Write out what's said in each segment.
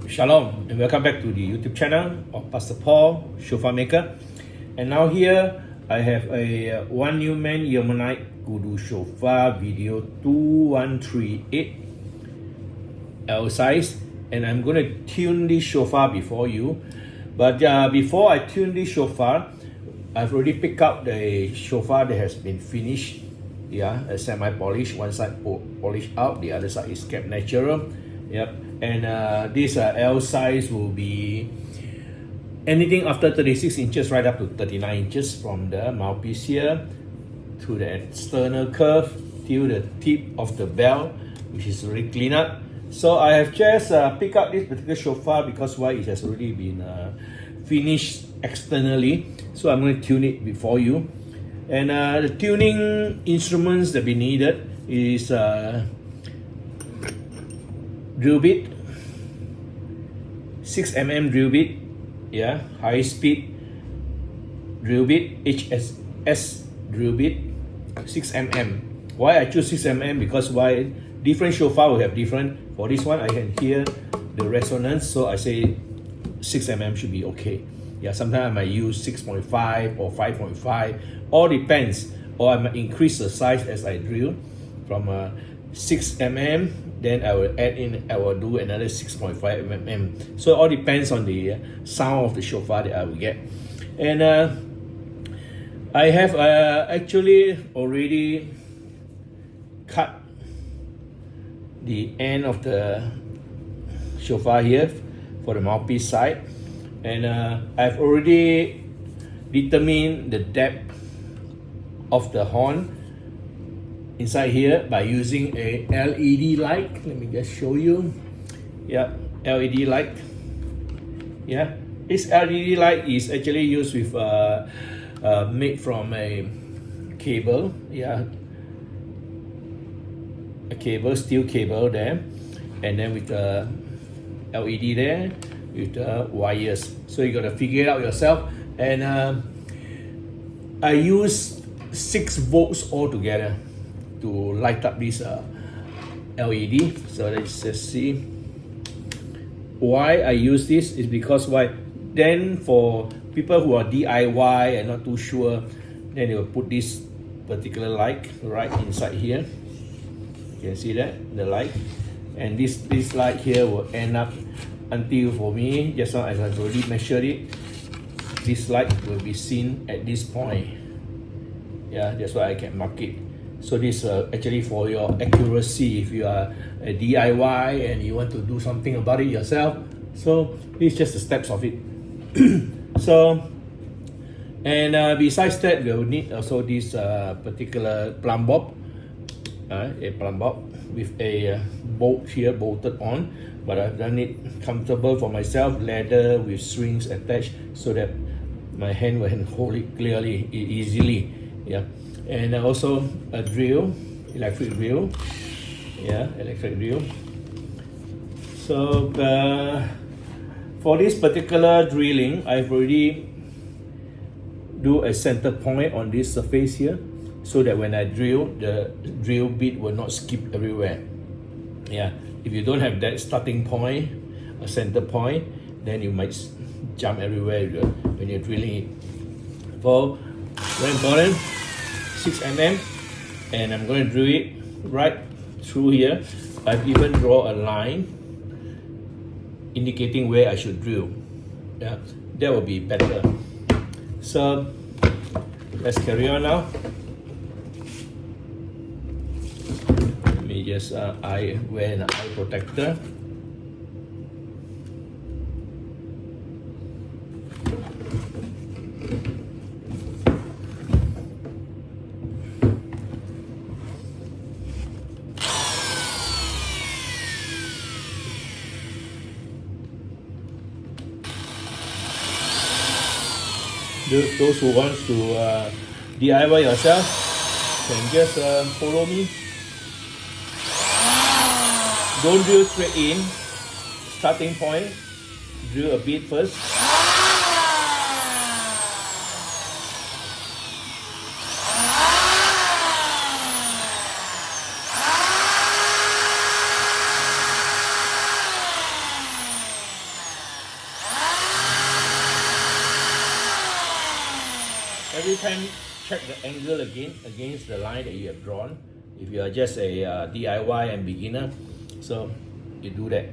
Shalom and welcome back to the YouTube channel of Pastor Paul, ShofarMaker. And now here I have a one new man Yemenite Kudu Shofar video 2138 L size, and I'm going to tune this shofar before you. But before I tune this shofar, I've already picked up the shofar that has been finished. Yeah, a semi-polished. One side polished out, the other side is kept natural. Yep. And this L size will be anything after 36 inches right up to 39 inches from the mouthpiece here to the external curve till the tip of the bell, which is already cleaned up. So I have just picked up this particular shofar because why, it has already been finished externally. So I'm going to tune it before you. And the tuning instruments that we needed is drill bit, 6mm drill bit, yeah, high speed drill bit, HSS drill bit, 6mm. Why I choose 6mm? Because why, different shofar will have different. For this one, I can hear the resonance, so I say 6mm should be okay. Yeah, sometimes I might use 6.5 or 5.5, all depends. Or I might increase the size as I drill from 6mm, then I will do another 6.5mm. So it all depends on the sound of the shofar that I will get. And I have actually already cut the end of the shofar here for the mouthpiece side, and I've already determined the depth of the horn inside here by using a LED light. Let me just show you. Yeah, LED light. Yeah, this LED light is actually used with made from a cable. Yeah, a cable, steel cable there, and then with the LED there with the wires. So you gotta figure it out yourself. And I use 6 volts altogether to light up this LED. So let's just see why I use this is because why, then for people who are DIY and not too sure, then they will put this particular light right inside here. You can see that, the light, and this light here will end up until, for me, just now as I've already measured it, this light will be seen at this point. Yeah, that's why I can mark it. So this actually for your accuracy, if you are a DIY and you want to do something about it yourself. So this is just the steps of it. So, and besides that, we will need also this particular plumb bob, a plumb bob with a bolt here bolted on, but I've done it comfortable for myself, leather with strings attached so that my hand will hold it clearly, easily. Yeah, and also a drill, electric drill. Yeah, electric drill. So for this particular drilling, I've already do a center point on this surface here, so that when I drill, the drill bit will not skip everywhere. Yeah, if you don't have that starting point, a center point, then you might jump everywhere when you're drilling it. For very important, 6mm, and I'm going to drill it right through here. I've even draw a line indicating where I should drill. Yeah, that will be better. So let's carry on now. Let me just wear an eye protector. Those who want to DIY yourself can just follow me. Don't drill straight in. Starting point, drill a bit first. every time check the angle again against the line that you have drawn. If you are just a DIY and beginner, so you do that.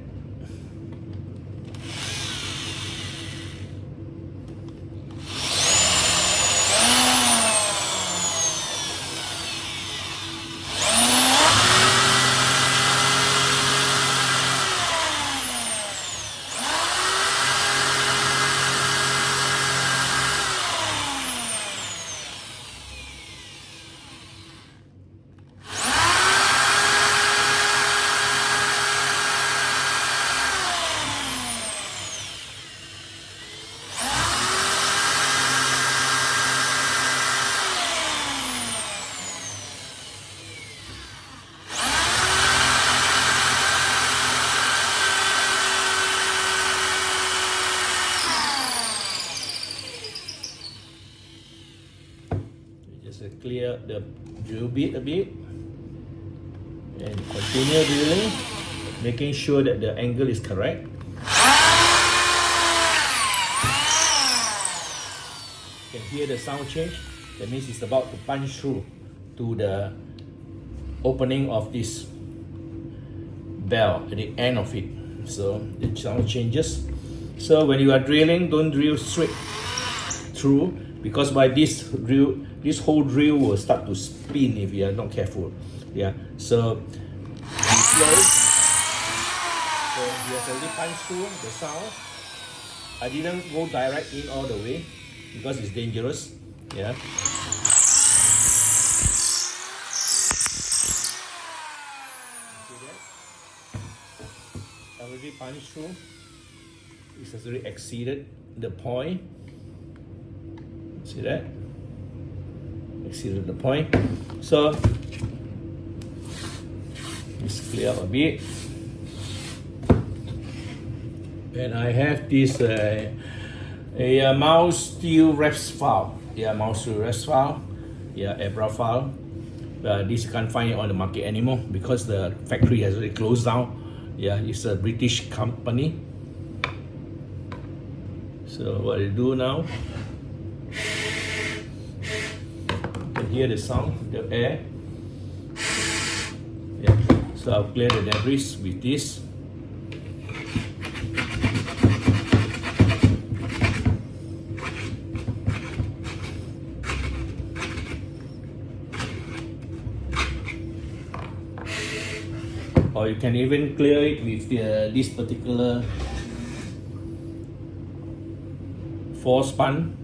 Just clear the drill bit a bit and continue drilling, making sure that the angle is correct. You can hear the sound change. That means it's about to punch through to the opening of this bell at the end of it. So the sound changes. So when you are drilling, don't drill straight through, because by this drill, this whole drill will start to spin if you are not careful. Yeah. So be slow. So you have already punched through the sound. I didn't go direct in all the way because it's dangerous. Yeah. See that? I already punched through. It has already exceeded the point. See that? Exceeded the point. So just clear up a bit. And I have this a mouse steel reps file. Yeah, mouse steel reps file. Yeah, Ebra file. This you can't find it on the market anymore because the factory has already closed down. Yeah, it's a British company. So what I do now, you can hear the sound, the air. Yeah. So I'll clear the debris with this. Or you can even clear it with this particular 4-span.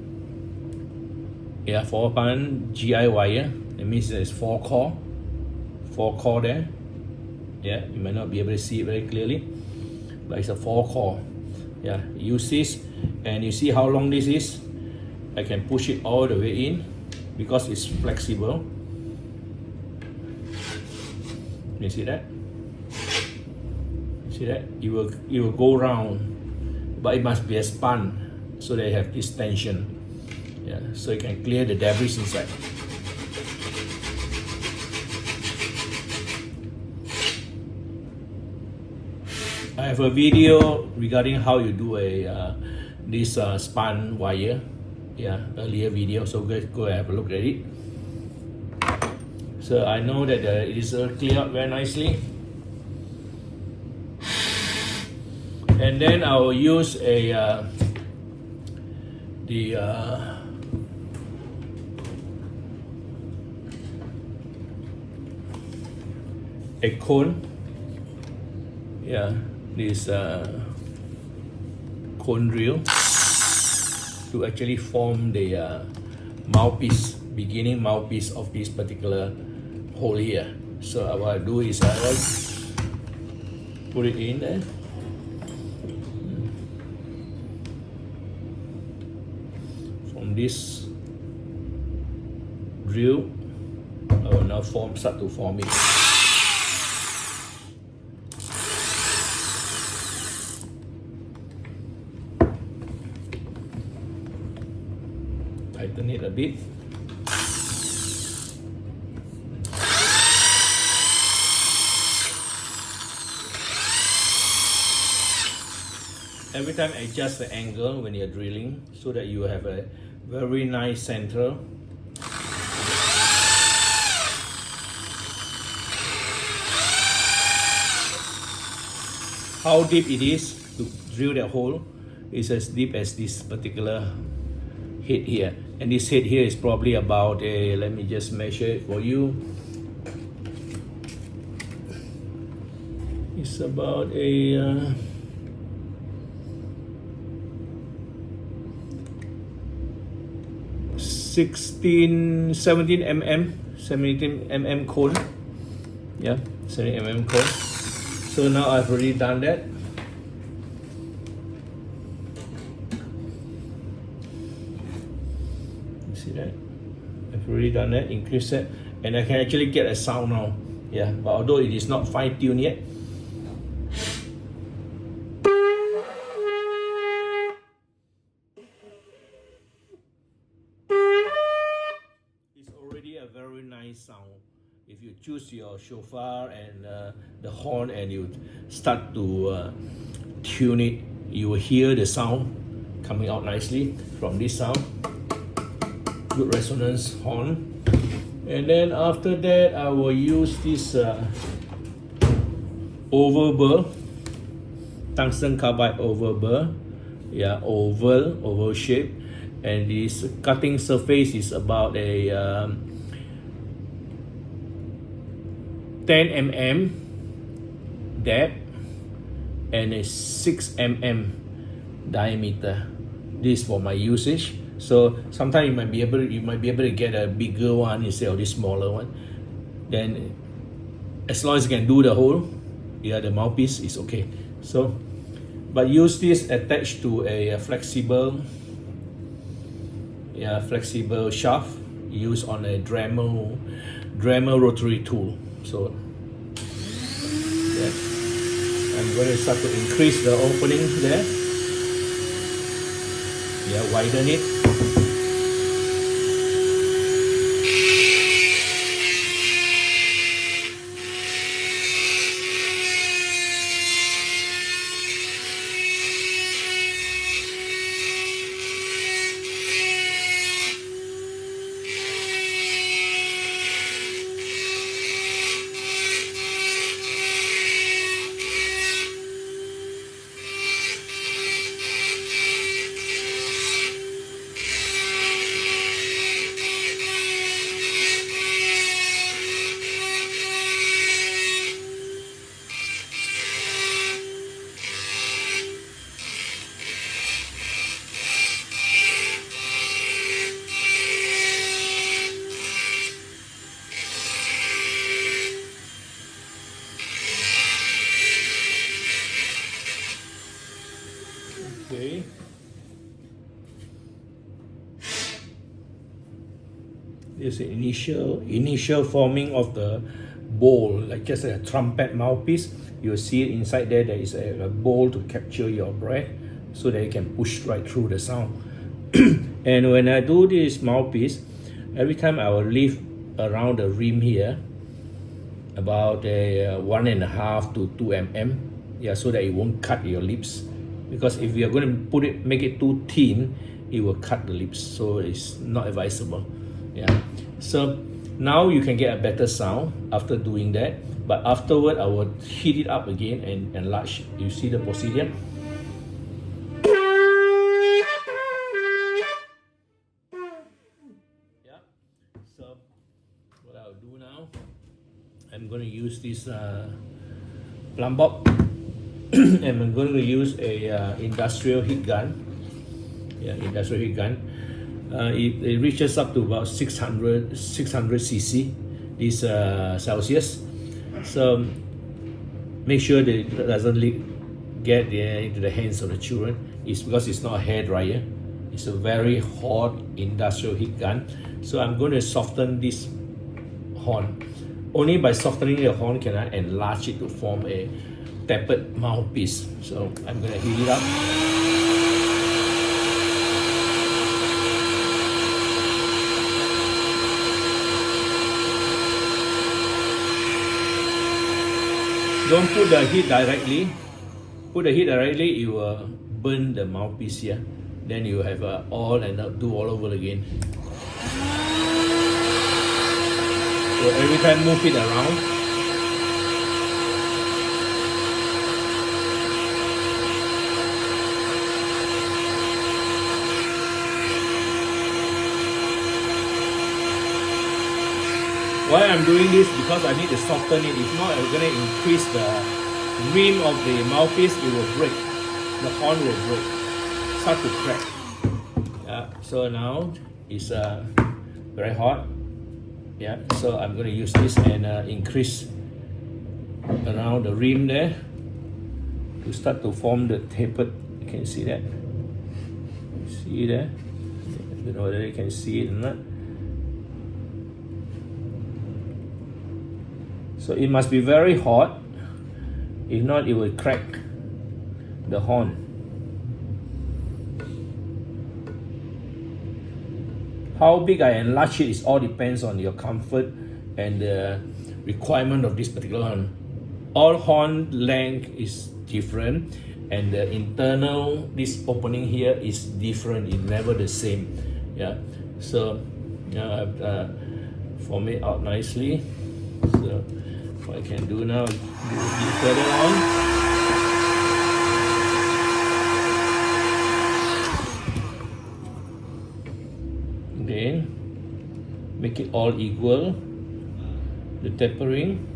Yeah, 4-span GI wire. That means there's 4 core there. Yeah, you might not be able to see it very clearly, but it's a 4 core. Yeah, use this, and you see how long this is. I can push it all the way in because it's flexible. You see that? See that? It will go round, but it must be a span so they have this tension. Yeah, so you can clear the debris inside. I have a video regarding how you do a this span wire. Yeah, earlier video, so go and have a look at it. So I know that it is cleared up very nicely. And then I will use a cone. Yeah, this cone drill to actually form the mouthpiece, beginning mouthpiece of this particular hole here. So what I do is I will put it in there. From this drill, I will now start to form it. Tighten it a bit. Every time adjust the angle when you're drilling so that you have a very nice center how deep it is to drill that hole. It's as deep as this particular head here, and this head here is probably about a, let me just measure it for you. It's about a 17 mm cone. Yeah, 17 mm cone. So now I've already done that. You see that? I've already done that, increase that, and I can actually get a sound now. Yeah, but although it is not fine-tuned yet. Very nice sound. If you choose your shofar and the horn and you start to tune it, you will hear the sound coming out nicely from this sound. Good resonance horn. And then after that, I will use this oval burr, tungsten carbide oval burr. Yeah, oval shape. And this cutting surface is about a 10 mm depth and a 6 mm diameter. This is for my usage. So sometimes you might be able to get a bigger one instead of this smaller one. Then as long as you can do the hole, yeah, the mouthpiece is okay. So, but use this attached to a flexible shaft used on a Dremel rotary tool. So yeah, I'm going to start to increase the opening there. Yeah, widen it. Okay. This is the initial forming of the bowl, like just a trumpet mouthpiece. You'll see it inside there. There is a bowl to capture your breath, so that you can push right through the sound. And when I do this mouthpiece, every time I will lift around the rim here, about a 1.5 to 2 mm, yeah, so that it won't cut your lips. Because if you're going to make it too thin, it will cut the lips, so it's not advisable. Yeah. So now you can get a better sound after doing that. But afterward, I will heat it up again and enlarge. You see the procedure. Yeah. So what I'll do now, I'm going to use this plumb bob. And I'm going to use a industrial heat gun. Yeah, industrial heat gun. It reaches up to about 600 cc, this Celsius. So make sure that it doesn't get into the hands of the children. It's because it's not a hair dryer. It's a very hot industrial heat gun. So I'm going to soften this horn. Only by softening the horn can I enlarge it to form a tapered mouthpiece. So I'm going to heat it up. Don't put the heat directly. Put the heat directly, you will burn the mouthpiece here. Then you have all and do all over again. So every time move it around. Why I'm doing this? Because I need to soften it. If not, I'm gonna increase the rim of the mouthpiece. It will break. The horn will break. Start to crack. Yeah. So now it's very hot. Yeah. So I'm gonna use this and increase around the rim there to start to form the tapered. You can see that. See there? I don't know whether you can see it or not. So it must be very hot. If not, it will crack the horn. How big I enlarge it is all depends on your comfort and the requirement of this particular horn. All horn length is different, and the internal, this opening here is different. It's never the same. Yeah. So now I've formed it out nicely. So what I can do now is do a bit further on. Again, make it all equal. The tapering.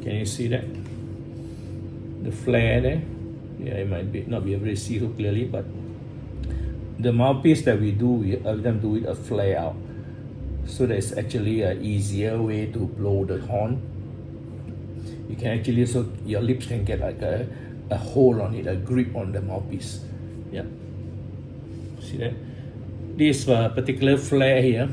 Can you see that? The flare there? Yeah, it might not be able to see so clearly, but the mouthpiece that we do, we do with a flare out. So there's actually an easier way to blow the horn. You can actually, so your lips can get like a hold on it, a grip on the mouthpiece. Yeah. See that? This particular flare here,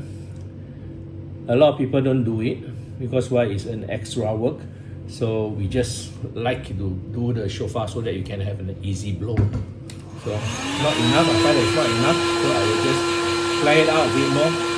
a lot of people don't do it because why? It's an extra work. So we just like to do the shofar so that you can have an easy blow. So not enough, I find it's not enough, so I will just flare it out a bit more.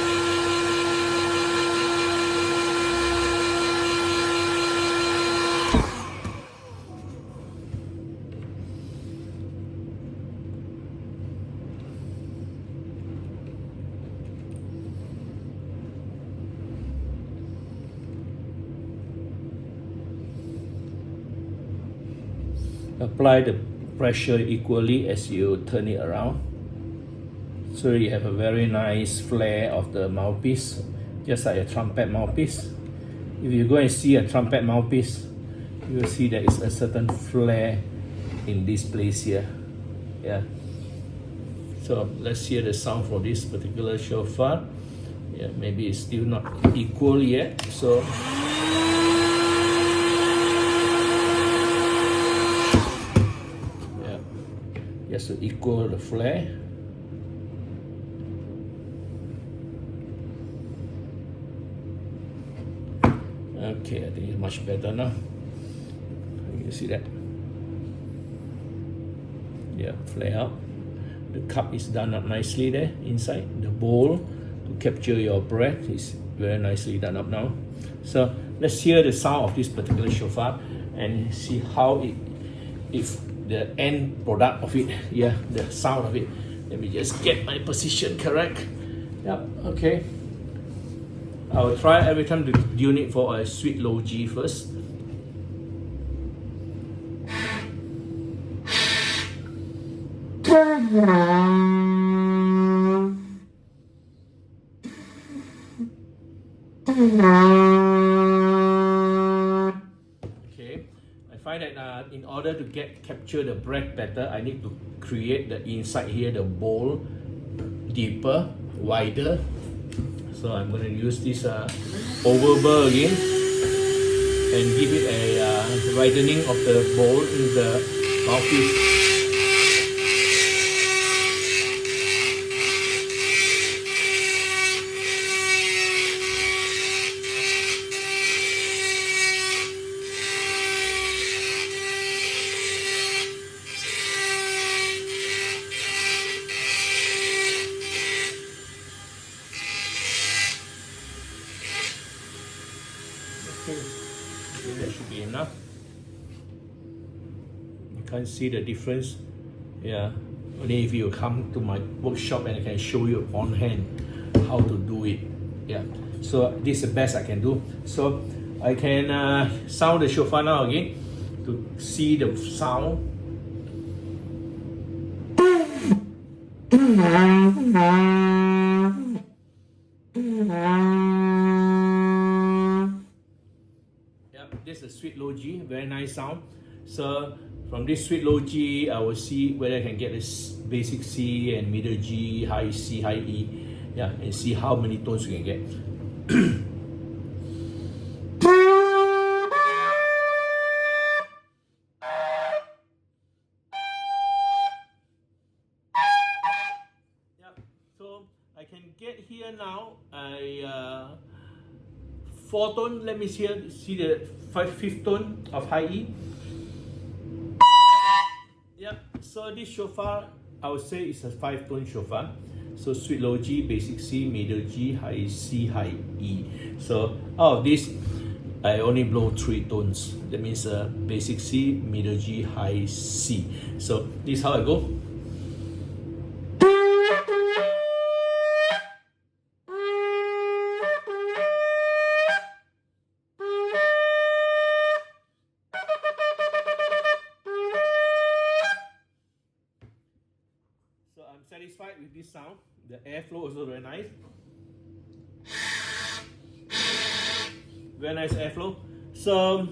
Apply the pressure equally as you turn it around. So you have a very nice flare of the mouthpiece, just like a trumpet mouthpiece. If you go and see a trumpet mouthpiece, you will see there is a certain flare in this place here. Yeah. So let's hear the sound for this particular shofar. Yeah, maybe it's still not equal yet. So just to equal the flare. Okay, I think it's much better now. You can see that. Yeah, flare out. The cup is done up nicely there inside. The bowl to capture your breath is very nicely done up now. So let's hear the sound of this particular shofar and see how if the end product of it, yeah, the sound of it. Let me just get my position correct. Yep, okay. I will try every time to tune it for a sweet low G first. Find that in order to capture the breath better, I need to create the inside here, the bowl deeper, wider. So I'm going to use this oval burr again and give it a widening of the bowl in the mouthpiece. That should be enough. You can't see the difference. Yeah, only if you come to my workshop and I can show you on hand how to do it. Yeah, so this is the best I can do. So I can sound the shofar now again. to see the sound. Yep, this is a sweet low G, very nice sound. So from this sweet low G, I will see whether I can get this basic C and middle G, high C, high E, yeah, and see how many tones we can get. So I can get here now a 4 tone. Let me see the fifth tone of high E. Yep. So this shofar, I would say it's a 5 tone shofar. So sweet low G, basic C, middle G, high C, high E. So out of this, I only blow 3 tones. That means basic C, middle G, high C. So this is how I go. So I'm satisfied with this sound. The airflow is also very nice. Very nice airflow. So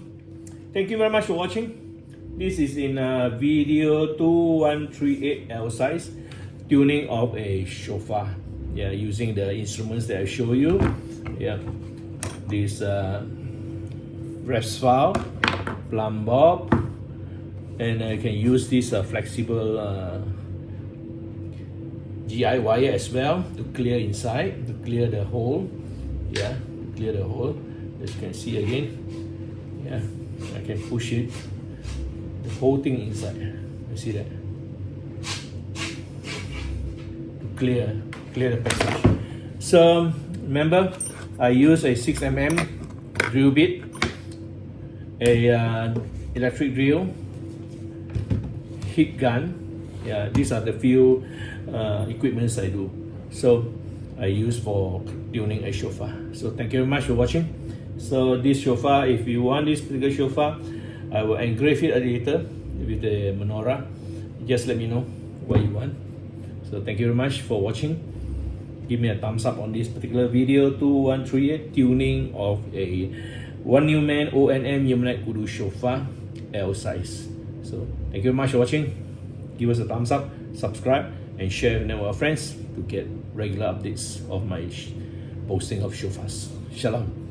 thank you very much for watching. This is in video 2138 L size tuning of a shofar. Yeah, using the instruments that I show you. Yeah, this file, plumb bob, and I can use this flexible GI wire as well to clear inside, to clear the hole. Yeah, to clear the hole. As you can see again. Yeah, I can push it, the whole thing inside. You see that? To clear the passage. So remember, I use a 6mm drill bit, a electric drill, heat gun. Yeah, these are the few equipments I do. So I use for tuning a shofar. So thank you very much for watching. So this shofar, if you want this particular shofar, I will engrave it later with the menorah. Just let me know what you want. So thank you very much for watching. Give me a thumbs up on this particular video 2138 tuning of a One New Man ONM Yemenite Kudu Shofar L size. So thank you very much for watching. Give us a thumbs up, subscribe, and share with our friends to get regular updates of my posting of shofars. Shalom.